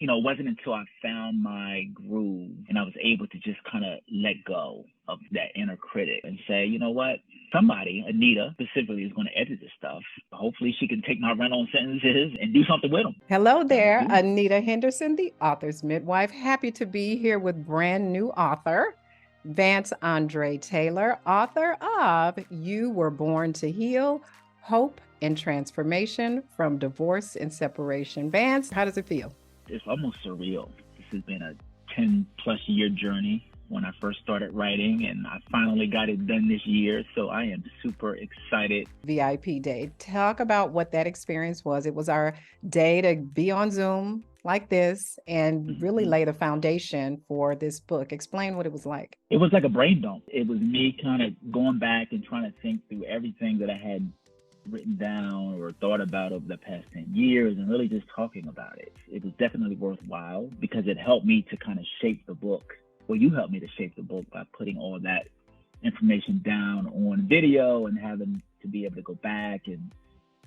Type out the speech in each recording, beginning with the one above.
it wasn't until I found my groove and I was able to just kind of let go of that inner critic and say, you know what? Somebody, Anita specifically, is going to edit this stuff. Hopefully she can take my run-on sentences and do something with them. Hello there, Anita Henderson, the author's midwife. Happy to be here with brand new author, Vance Andre Taylor, author of You Were Born to Heal, Hope and Transformation from Divorce and Separation Vance. How does it feel? It's almost surreal. This has been a 10-plus year journey when I first started writing, and I finally got it done this year, so I am super excited. VIP day. Talk about what that experience was. It was our day to be on Zoom like this and really lay the foundation for this book. Explain what it was like. It was like a brain dump. It was me kind of going back and trying to think through everything that I had written down or thought about over the past 10 years and really just talking about it. It was definitely worthwhile because it helped me to kind of shape the book. Well, you helped me to shape the book by putting all that information down on video and having to be able to go back and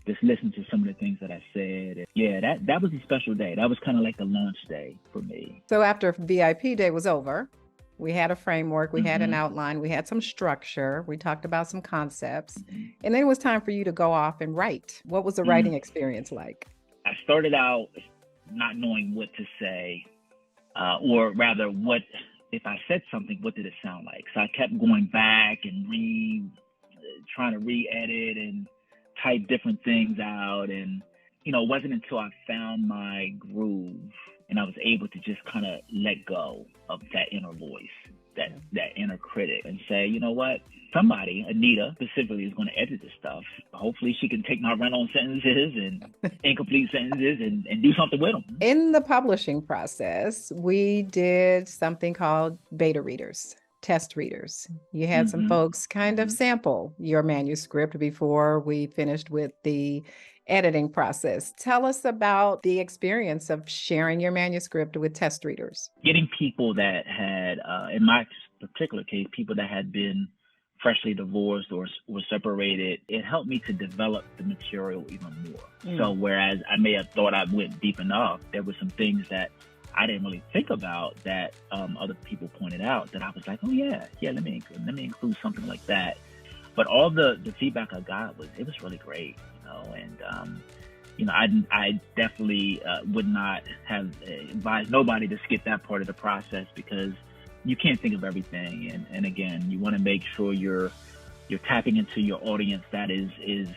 just listen to some of the things that I said. And yeah, that was a special day. That was kind of like the launch day for me. So after VIP day was over, we had a framework, we had an outline, we had some structure, we talked about some concepts, and then it was time for you to go off and write. What was the writing experience like? I started out not knowing what to say, or rather what, if I said something, what did it sound like? So I kept going back and trying to re-edit and type different things out. And, it wasn't until I found my groove and I was able to just kind of let go of that inner voice, that inner critic, and say, you know what? Somebody, Anita specifically, is going to edit this stuff. Hopefully she can take my run-on sentences and incomplete sentences and do something with them. In the publishing process, we did something called beta readers, test readers. You had some folks kind of sample your manuscript before we finished with the editing process. Tell us about the experience of sharing your manuscript with test readers. Getting people that had, in my particular case, people that had been freshly divorced or separated, it helped me to develop the material even more. So whereas I may have thought I went deep enough, there were some things that I didn't really think about that other people pointed out that I was like, oh yeah, let me include something like that. But all the feedback I got it was really great, and I definitely would not have advised nobody to skip that part of the process because you can't think of everything. And again, you want to make sure you're tapping into your audience that is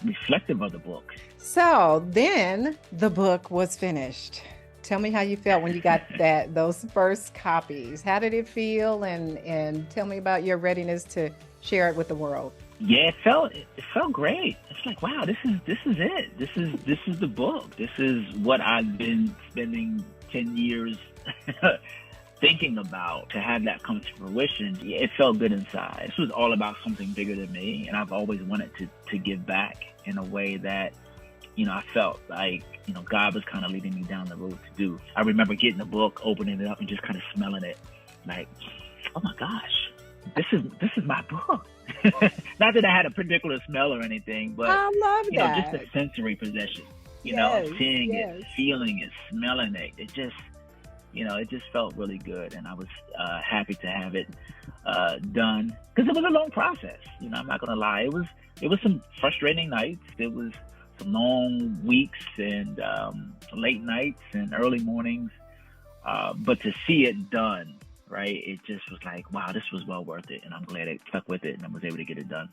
reflective of the book. So then the book was finished. Tell me how you felt when you got those first copies. How did it feel? And tell me about your readiness to share it with the world. Yeah, it felt great. It's like, wow, this is it. This is the book. This is what I've been spending 10 years thinking about. To have that come to fruition, it felt good inside. This was all about something bigger than me, and I've always wanted to give back in a way that, I felt like, God was kind of leading me down the road to do. I remember getting the book, opening it up, and just kind of smelling it, like, oh my gosh, this is my book. Not that I had a particular smell or anything, but I love that. Just a sensory possession. Seeing it, feeling it, smelling it. It just, it just felt really good, and I was happy to have it done because it was a long process. I'm not gonna lie. It was some frustrating nights. It was some long weeks and late nights and early mornings. But to see it done, right, it just was like, wow, this was well worth it. And I'm glad I stuck with it and I was able to get it done.